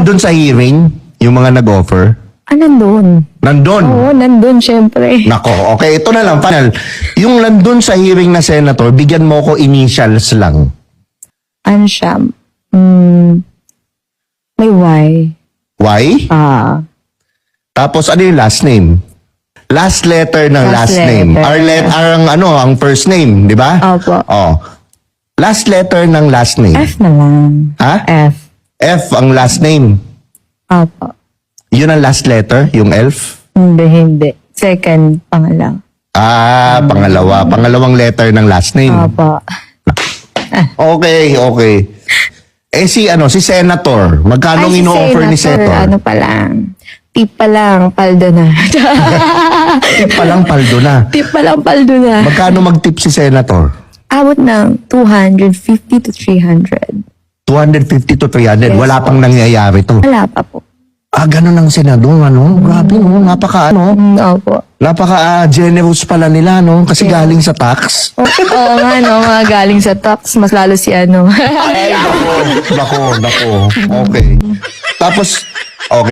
Doon sa hearing, yung mga nag-offer, Nandun. nandun. Oo, nandun, syempre. Nako, okay, ito na lang, final. Yung nandun sa hearing na senator, bigyan mo ko initials lang. Ano siya? May Y. Why? Tapos ano yung last name? Last letter ng last, Last name. letter. Ang first name, di ba? Opo. Oh. Last letter ng last name. F na lang. Ha? F. F ang last name. Opo. Yun ang last letter, yung elf. Hindi. Second, pangalaw. Pangalawa. Pangalawang letter ng last name. Opo. Okay. Si senator. Magkano Si ino-offer ni senator? Ano pa lang. Tip pa lang, paldo na. Tip pa lang paldo na. Tip pa lang, paldo na. Magkano mag-tip si senator? Abot ng 250 to 300. 250 to 300. Yes, Wala pang nangyayari to. Wala pa po. Ganun ang senador, Grabe, Opo. Napaka-generous pala nila, Kasi galing sa tax. Oo nga, mga galing sa tax. Mas lalo si Ay, nako. Okay. Tapos,